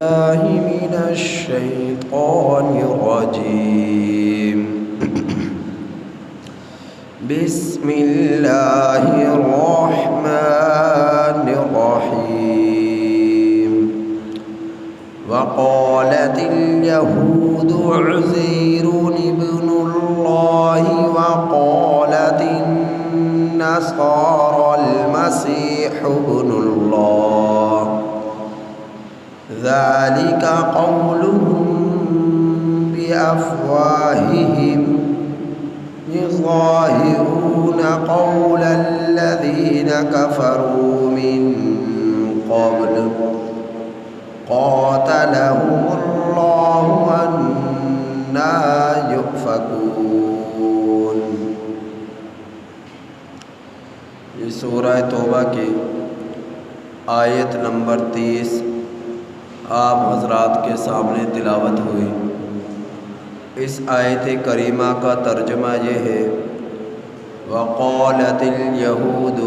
الله من الشيطان الرجيم. بسم الله الرحمن الرحيم. وقالت اليهود عزير ابن الله وقالت النصارى المسيح ابن الله ذلك قولهم بأفواههم يظاهرون قول الذين كفروا من قبل قاتلهم الله أنى يؤفكون. یہ سورہ توبہ کی آیت نمبر 30 آپ حضرات کے سامنے تلاوت ہوئی. اس آیت کریمہ کا ترجمہ یہ ہے وقالت الیہود،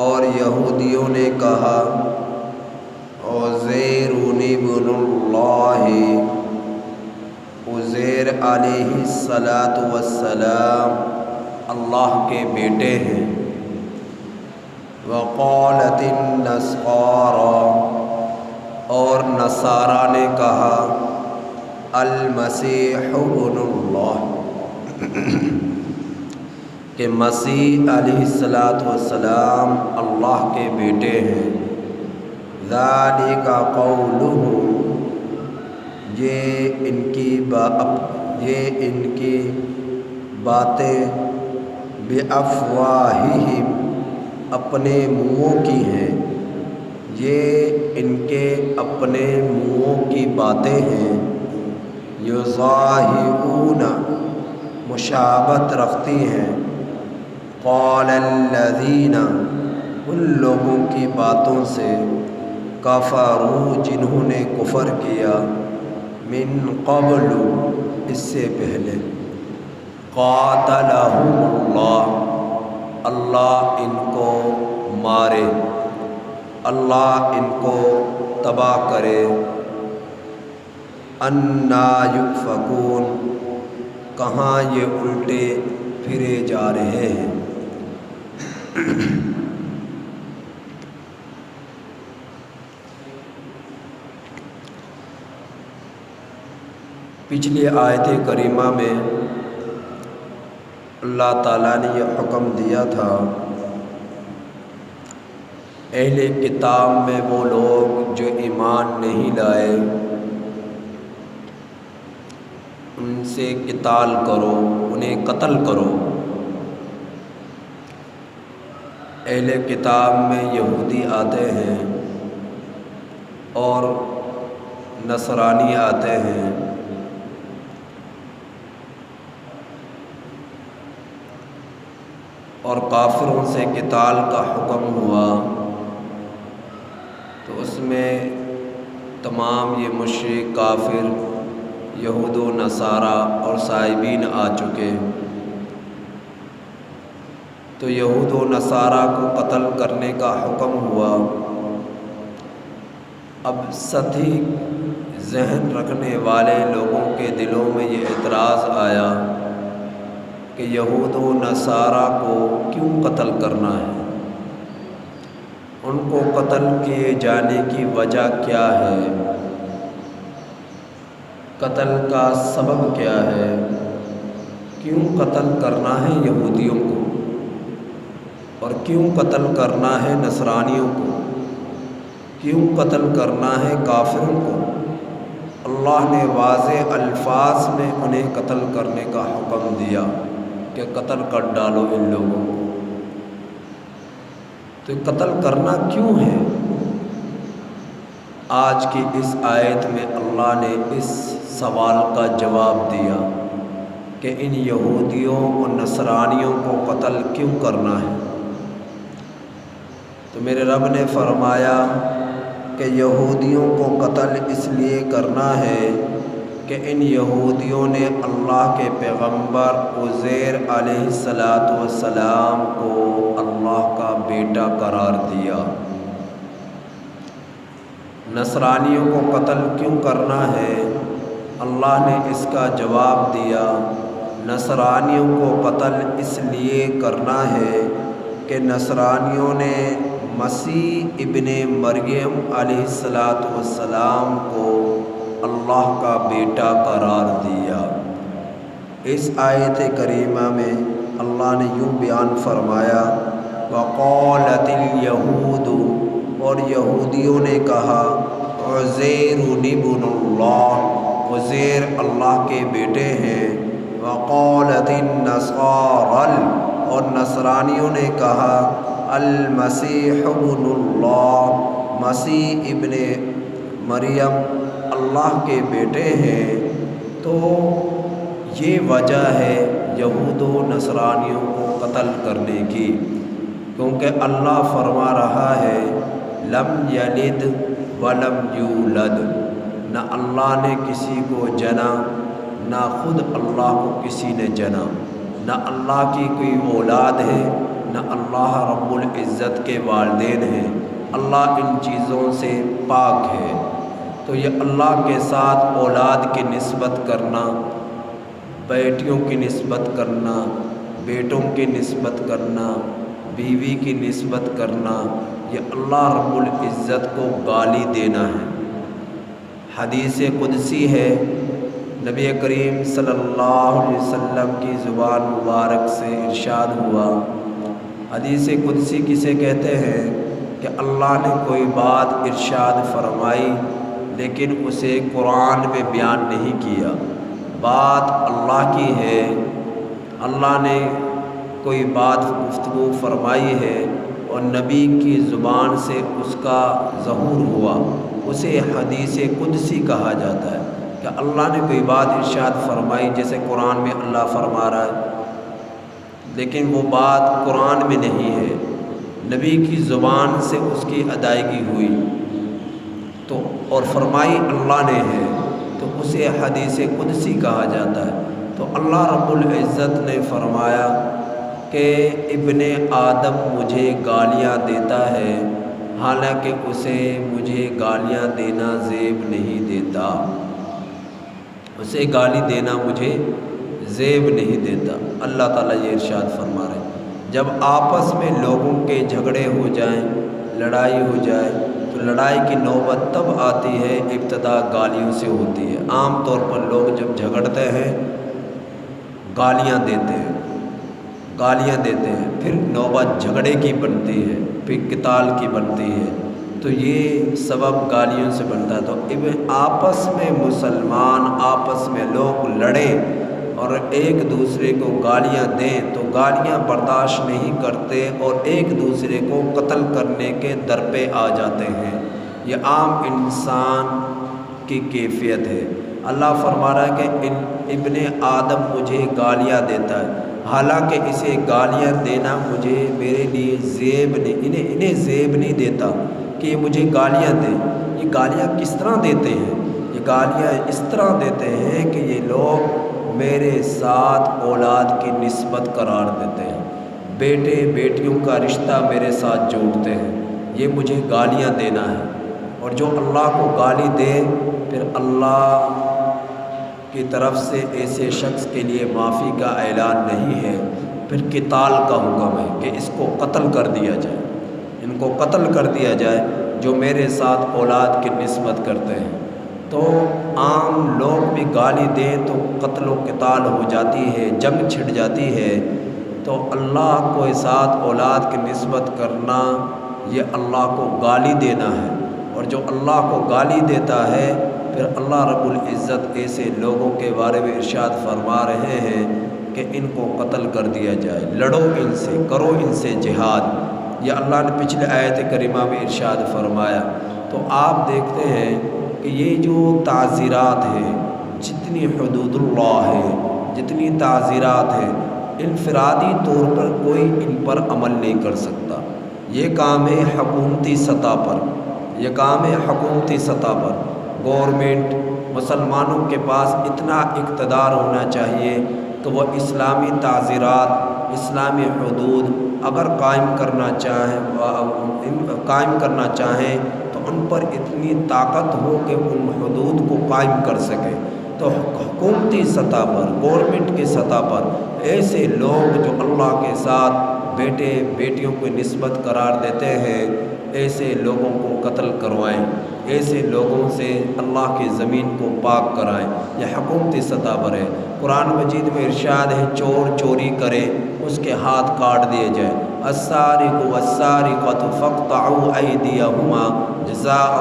اور یہودیوں نے کہا عزیر ابن اللہ، عزیر علیہ السلام اللہ کے بیٹے ہیں. وقالت النصارى، اور نصارہ نے کہا المسیح ابن اللہ، کہ مسیح علیہ السلام اللہ کے بیٹے ہیں. ذالک قولہم، یہ ان کی باتیں بافواہہم، اپنے منہوں کی ہیں. یہ ان کے اپنے منہوں کی باتیں ہیں. یظاہرون، مشابہت رکھتی ہیں. قول الذین، ان لوگوں کی باتوں سے کفروا، جنہوں نے کفر کیا. من قبل، اس سے پہلے. قاتلہم اللہ، اللہ ان کو مارے، اللہ ان کو تباہ کرے. انا یؤفکون، کہاں یہ الٹے پھرے جا رہے ہیں. پچھلی آیت کریمہ میں اللہ تعالیٰ نے یہ حکم دیا تھا اہل کتاب میں وہ لوگ جو ایمان نہیں لائے ان سے قتال کرو، انہیں قتل کرو. اہل کتاب میں یہودی آتے ہیں اور نصرانی آتے ہیں. اور کافروں سے قتال کا حکم ہوا تو اس میں تمام یہ مشرک کافر یہود و نصارہ اور صائبین آ چکے. تو یہود و نصارہ کو قتل کرنے کا حکم ہوا. اب سطحی ذہن رکھنے والے لوگوں کے دلوں میں یہ اعتراض آیا کہ یہود و نصارہ کو کیوں قتل کرنا ہے، ان کو قتل کیے جانے کی وجہ کیا ہے، قتل کا سبب کیا ہے، کیوں قتل کرنا ہے یہودیوں کو اور کیوں قتل کرنا ہے نصرانیوں کو، کیوں قتل کرنا ہے کافروں کو. اللہ نے واضح الفاظ میں انہیں قتل کرنے کا حکم دیا کہ قتل کر ڈالو ان لوگوں کو. تو قتل کرنا کیوں ہے؟ آج کی اس آیت میں اللہ نے اس سوال کا جواب دیا کہ ان یہودیوں اور نصرانیوں کو قتل کیوں کرنا ہے. تو میرے رب نے فرمایا کہ یہودیوں کو قتل اس لیے کرنا ہے کہ ان یہودیوں نے اللہ کے پیغمبر عزیر علیہ السلام کو اللہ کا بیٹا قرار دیا. نصرانیوں کو قتل کیوں کرنا ہے؟ اللہ نے اس کا جواب دیا، نصرانیوں کو قتل اس لیے کرنا ہے کہ نصرانیوں نے مسیح ابن مریم علیہ السلام کو اللہ کا بیٹا قرار دیا۔ اس آیت کریمہ میں اللہ نے یوں بیان فرمایا، وقالت الیہود، اور یہودیوں نے کہا، عزیر ابن اللہ، عزیر اللہ کے بیٹے ہیں۔ وقالت النصارى، اور نصرانیوں نے کہا، المسیح ابن اللہ، مسیح ابن مریم اللہ کے بیٹے ہیں۔ تو یہ وجہ ہے یہود و نصرانیوں کو قتل کرنے کی، کیونکہ اللہ فرما رہا ہے، لم یلد ولم یولد، نہ اللہ نے کسی کو جنا، نہ خود اللہ کو کسی نے جنا، نہ اللہ کی کوئی اولاد ہے، نہ اللہ رب العزت کے والدین ہیں۔ اللہ ان چیزوں سے پاک ہے۔ تو یہ اللہ کے ساتھ اولاد کی نسبت کرنا، بیٹیوں کی نسبت کرنا، بیٹوں کی نسبت کرنا، بیوی کی نسبت کرنا، یہ اللہ رب العزت کو گالی دینا ہے۔ حدیث قدسی ہے، نبی کریم صلی اللہ علیہ وسلم کی زبان مبارک سے ارشاد ہوا، حدیث قدسی کسے کہتے ہیں کہ اللہ نے کوئی بات ارشاد فرمائی لیکن اسے قرآن میں بیان نہیں کیا۔ بات اللہ کی ہے، اللہ نے کوئی بات گفتگو فرمائی ہے اور نبی کی زبان سے اس کا ظہور ہوا، اسے حدیث قدسی کہا جاتا ہے کہ اللہ نے کوئی بات ارشاد فرمائی، جیسے قرآن میں اللہ فرما رہا ہے لیکن وہ بات قرآن میں نہیں ہے، نبی کی زبان سے اس کی ادائیگی ہوئی تو اور فرمائی اللہ نے ہے، تو اسے حدیث قدسی کہا جاتا ہے۔ تو اللہ رب العزت نے فرمایا کہ ابن آدم مجھے گالیاں دیتا ہے، حالانکہ اسے مجھے گالیاں دینا زیب نہیں دیتا، اسے گالی دینا مجھے زیب نہیں دیتا۔ اللہ تعالیٰ یہ ارشاد فرما رہے ہیں، جب آپس میں لوگوں کے جھگڑے ہو جائیں، لڑائی ہو جائے، تو لڑائی کی نوبت تب آتی ہے ابتدا گالیوں سے ہوتی ہے۔ عام طور پر لوگ جب جھگڑتے ہیں گالیاں دیتے ہیں، گالیاں دیتے ہیں، پھر نوبت جھگڑے کی بنتی ہے، پھر قتال کی بنتی ہے، تو یہ سبب گالیوں سے بنتا ہے۔ تو آپس میں مسلمان، آپس میں لوگ لڑیں اور ایک دوسرے کو گالیاں دیں تو گالیاں برداشت نہیں کرتے اور ایک دوسرے کو قتل کرنے کے در پہ آ جاتے ہیں۔ یہ عام انسان کی کیفیت ہے۔ اللہ فرما رہا ہے کہ ابن آدم مجھے گالیاں دیتا ہے، حالانکہ اسے گالیاں دینا مجھے میرے لیے زیب نہیں، انہیں زیب نہیں دیتا کہ یہ مجھے گالیاں دیں۔ یہ گالیاں کس طرح دیتے ہیں؟ یہ گالیاں اس طرح دیتے ہیں کہ یہ لوگ میرے ساتھ اولاد کی نسبت قرار دیتے ہیں، بیٹے بیٹیوں کا رشتہ میرے ساتھ جوڑتے ہیں، یہ مجھے گالیاں دینا ہے۔ اور جو اللہ کو گالی دے پھر اللہ کی طرف سے ایسے شخص کے لیے معافی کا اعلان نہیں ہے، پھر قتال کا حکم ہے کہ اس کو قتل کر دیا جائے، ان کو قتل کر دیا جائے جو میرے ساتھ اولاد کی نسبت کرتے ہیں۔ تو عام لوگ بھی گالی دیں تو قتل و قتال ہو جاتی ہے، جنگ چھڑ جاتی ہے۔ تو اللہ کو ساتھ اولاد کی نسبت کرنا یہ اللہ کو گالی دینا ہے، اور جو اللہ کو گالی دیتا ہے پھر اللہ رب العزت ایسے لوگوں کے بارے میں ارشاد فرما رہے ہیں کہ ان کو قتل کر دیا جائے، لڑو ان سے، کرو ان سے جہاد۔ یہ اللہ نے پچھلے آیت کریمہ میں ارشاد فرمایا۔ تو آپ دیکھتے ہیں کہ یہ جو تعزیرات ہیں، جتنی حدود اللہ ہے، جتنی تعزیرات ہیں، انفرادی طور پر کوئی ان پر عمل نہیں کر سکتا۔ یہ کام ہے حکومتی سطح پر، یہ کام ہے حکومتی سطح پر۔ گورنمنٹ، مسلمانوں کے پاس اتنا اقتدار ہونا چاہیے کہ وہ اسلامی تعزیرات، اسلامی حدود اگر قائم کرنا چاہیں تو ان پر اتنی طاقت ہو کہ ان حدود کو قائم کر سکے۔ تو حکومتی سطح پر، گورنمنٹ کی سطح پر ایسے لوگ جو اللہ کے ساتھ بیٹے بیٹیوں کو نسبت قرار دیتے ہیں، ایسے لوگوں کو قتل کروائیں، ایسے لوگوں سے اللہ کی زمین کو پاک کرائیں۔ یہ حکومتی سطح پر ہے۔ قرآن مجید میں ارشاد ہے چور چوری کرے اس کے ہاتھ کاٹ دیے جائیں۔ السارق والسارقۃ فاقطعوا ایدیہما جزاء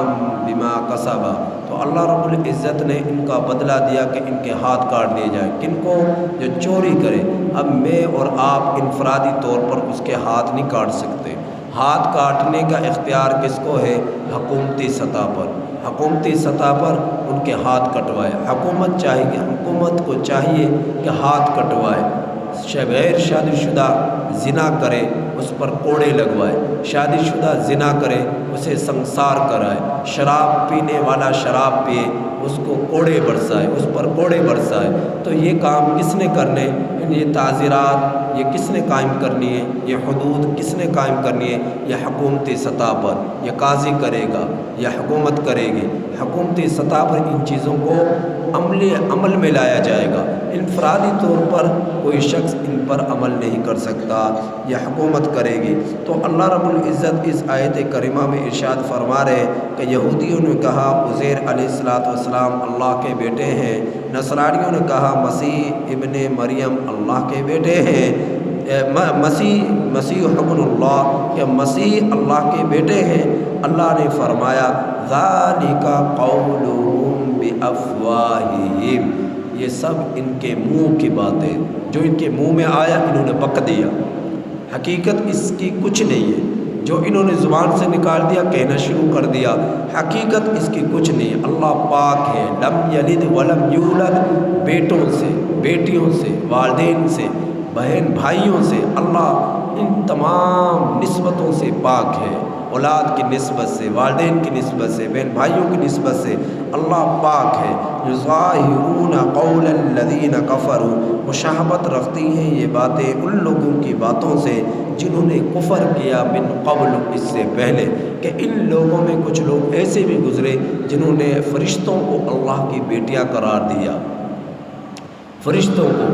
بما کسبا۔ تو اللہ رب العزت نے ان کا بدلہ دیا کہ ان کے ہاتھ کاٹ دیے جائیں۔ کن کو؟ جو چوری کرے۔ اب میں اور آپ انفرادی طور پر اس کے ہاتھ نہیں کاٹ سکتے۔ ہاتھ کاٹنے کا اختیار کس کو ہے؟ حکومتی سطح پر۔ حکومتی سطح پر ان کے ہاتھ کٹوائے۔ حکومت کو چاہیے کہ ہاتھ کٹوائے۔ غیر شادی شدہ زنا کرے اس پر کوڑے لگوائے، شادی شدہ زنا کرے اسے سنسار کرائے، شراب پینے والا شراب پیے اس کو کوڑے برسائے، اس پر کوڑے برسائے۔ تو یہ کام کس نے کرنے؟ یہ تعزیرات یہ کس نے قائم کرنی ہے؟ یہ حدود کس نے قائم کرنی ہے؟ یہ حکومتی سطح پر۔ یہ قاضی کرے گا، یہ حکومت کرے گی۔ حکومتی سطح پر ان چیزوں کو عمل میں لایا جائے گا۔ انفرادی طور پر کوئی شخص ان پر عمل نہیں کر سکتا، یہ حکومت کرے گی۔ تو اللہ رب العزت اس آیت کریمہ میں ارشاد فرما رہے کہ یہودیوں نے کہا عزیر علیہ السلام اللہ کے بیٹے ہیں، نصرانیوں نے کہا مسیح ابن مریم اللہ کے بیٹے ہیں، مسیح ابن اللہ کہ مسیح اللہ کے بیٹے ہیں۔ اللہ نے فرمایا ذالک قولہم بافواہہم، یہ سب ان کے منہ کی باتیں، جو ان کے منہ میں آیا انہوں نے بک دیا۔ حقیقت اس کی کچھ نہیں ہے، جو انہوں نے زبان سے نکال دیا، کہنا شروع کر دیا، حقیقت اس کی کچھ نہیں ہے۔ اللہ پاک ہے، لم یلد ولم یولد، بیٹوں سے، بیٹیوں سے، والدین سے، بہن بھائیوں سے، اللہ ان تمام نسبتوں سے پاک ہے۔ اولاد کی نسبت سے، والدین کی نسبت سے، بہن بھائیوں کی نسبت سے اللہ پاک ہے۔ یظاہرون قول الذین کفروا، مشابہت رکھتی ہیں یہ باتیں ان لوگوں کی باتوں سے جنہوں نے کفر کیا من قبل، اس سے پہلے، کہ ان لوگوں میں کچھ لوگ ایسے بھی گزرے جنہوں نے فرشتوں کو اللہ کی بیٹیاں قرار دیا، فرشتوں کو۔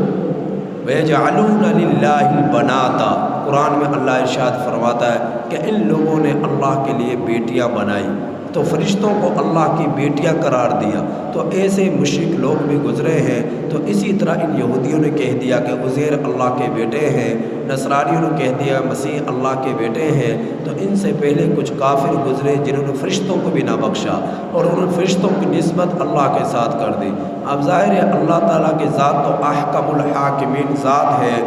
وَيَجْعَلُونَ لِلَّهِ الْبَنَاتَ، قرآن میں اللہ ارشاد فرماتا ہے کہ ان لوگوں نے اللہ کے لیے بیٹیاں بنائی، تو فرشتوں کو اللہ کی بیٹیاں قرار دیا۔ تو ایسے مشرک لوگ بھی گزرے ہیں۔ تو اسی طرح ان یہودیوں نے کہہ دیا کہ عزیر اللہ کے بیٹے ہیں، نصرانیوں نے کہہ دیا مسیح اللہ کے بیٹے ہیں۔ تو ان سے پہلے کچھ کافر گزرے جنہوں نے فرشتوں کو بھی نہ بخشا اور انہوں نے فرشتوں کی نسبت اللہ کے ساتھ کر دی۔ اب ظاہر ہے اللہ تعالیٰ کی ذات تو احکم الحاکمین ذات ہے۔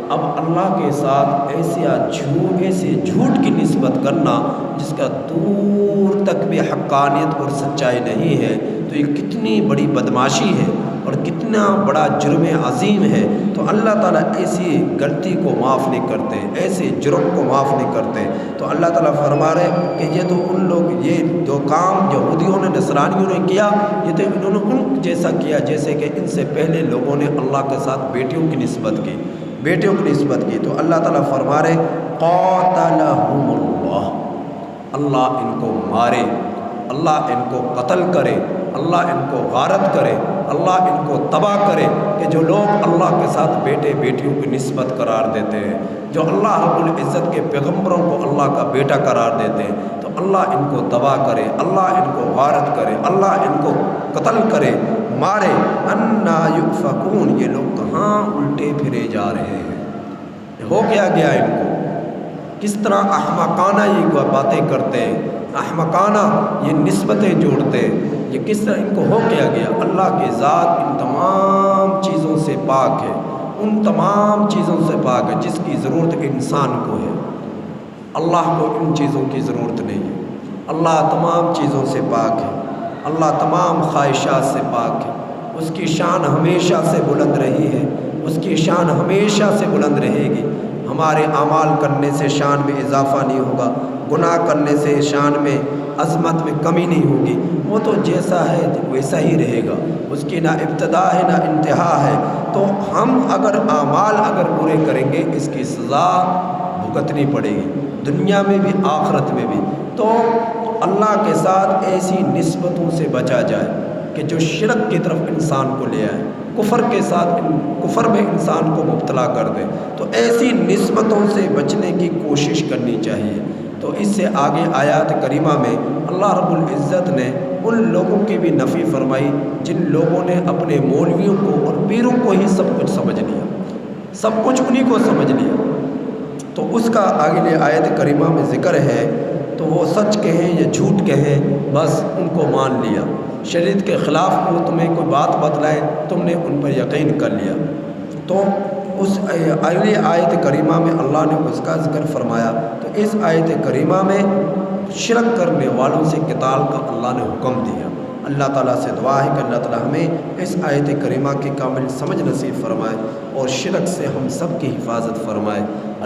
اب اللہ کے ساتھ ایسے جھوٹ کی نسبت کرنا جس کا دور تک بھی حقانیت اور سچائی نہیں ہے، تو یہ کتنی بڑی بدماشی ہے اور کتنا بڑا جرم عظیم ہے۔ تو اللہ تعالیٰ ایسی غلطی کو معاف نہیں کرتے، ایسے جرم کو معاف نہیں کرتے۔ تو اللہ تعالیٰ فرما رہے کہ یہ تو ان لوگ، یہ جو کام یہودیوں نے نصرانیوں نے کیا، یہ تو انہوں نے ان جیسا کیا جیسے کہ ان سے پہلے لوگوں نے اللہ کے ساتھ بیٹیوں کی نسبت کی، بیٹیوں کی نسبت کی۔ تو اللہ تعالیٰ فرما رہے قاتلہم اللہ، اللہ ان کو مارے، اللہ ان کو قتل کرے، اللہ ان کو غارت کرے، اللہ ان کو تباہ کرے کہ جو لوگ اللہ کے ساتھ بیٹے بیٹیوں کی نسبت قرار دیتے ہیں، جو اللہ رب العزت کے پیغمبروں کو اللہ کا بیٹا قرار دیتے ہیں، تو اللہ ان کو تباہ کرے، اللہ ان کو غارت کرے، اللہ ان کو قتل کرے، مارے۔ انا یؤفکون، یہ لوگ کہاں الٹے پھرے جا رہے ہیں، ہو کیا گیا ان کو، کس طرح احمقانہ یہ باتیں کرتے ہیں، احمقانہ یہ نسبتیں جوڑتے ہیں، یہ کس طرح ان کو ہو کیا گیا۔ اللہ کی ذات ان تمام چیزوں سے پاک ہے، ان تمام چیزوں سے پاک ہے جس کی ضرورت انسان کو ہے، اللہ کو ان چیزوں کی ضرورت نہیں ہے۔ اللہ تمام چیزوں سے پاک ہے، اللہ تمام خواہشات سے پاک ہے، اس کی شان ہمیشہ سے بلند رہی ہے، اس کی شان ہمیشہ سے بلند رہے گی۔ ہمارے اعمال کرنے سے شان میں اضافہ نہیں ہوگا، گناہ کرنے سے شان میں عظمت میں کمی نہیں ہوگی، وہ تو جیسا ہے ویسا ہی رہے گا، اس کی نہ ابتدا ہے نہ انتہا ہے۔ تو ہم اگر اعمال برے کریں گے اس کی سزا بھگتنی پڑے گی، دنیا میں بھی آخرت میں بھی۔ تو اللہ کے ساتھ ایسی نسبتوں سے بچا جائے کہ جو شرک کی طرف انسان کو لے آئے، کفر کے ساتھ کفر میں انسان کو مبتلا کر دے، تو ایسی نسبتوں سے بچنے کی کوشش کرنی چاہیے۔ تو اس سے آگے آیات کریمہ میں اللہ رب العزت نے ان لوگوں کی بھی نفی فرمائی جن لوگوں نے اپنے مولویوں کو اور پیروں کو ہی سب کچھ سمجھ لیا، سب کچھ انہی کو سمجھ لیا۔ تو اس کا آگے آیت کریمہ میں ذکر ہے، تو وہ سچ کہیں یا جھوٹ کہیں بس ان کو مان لیا، شریعت کے خلاف وہ تمہیں کوئی بات بتلائے تم نے ان پر یقین کر لیا۔ تو اس اگلی آیت کریمہ میں اللہ نے اس کا ذکر فرمایا۔ تو اس آیت کریمہ میں شرک کرنے والوں سے قتال کا اللہ نے حکم دیا۔ اللہ تعالیٰ سے دعا ہے کہ اللہ تعالیٰ ہمیں اس آیت کریمہ کی کامل سمجھ نصیب فرمائے اور شرک سے ہم سب کی حفاظت فرمائے۔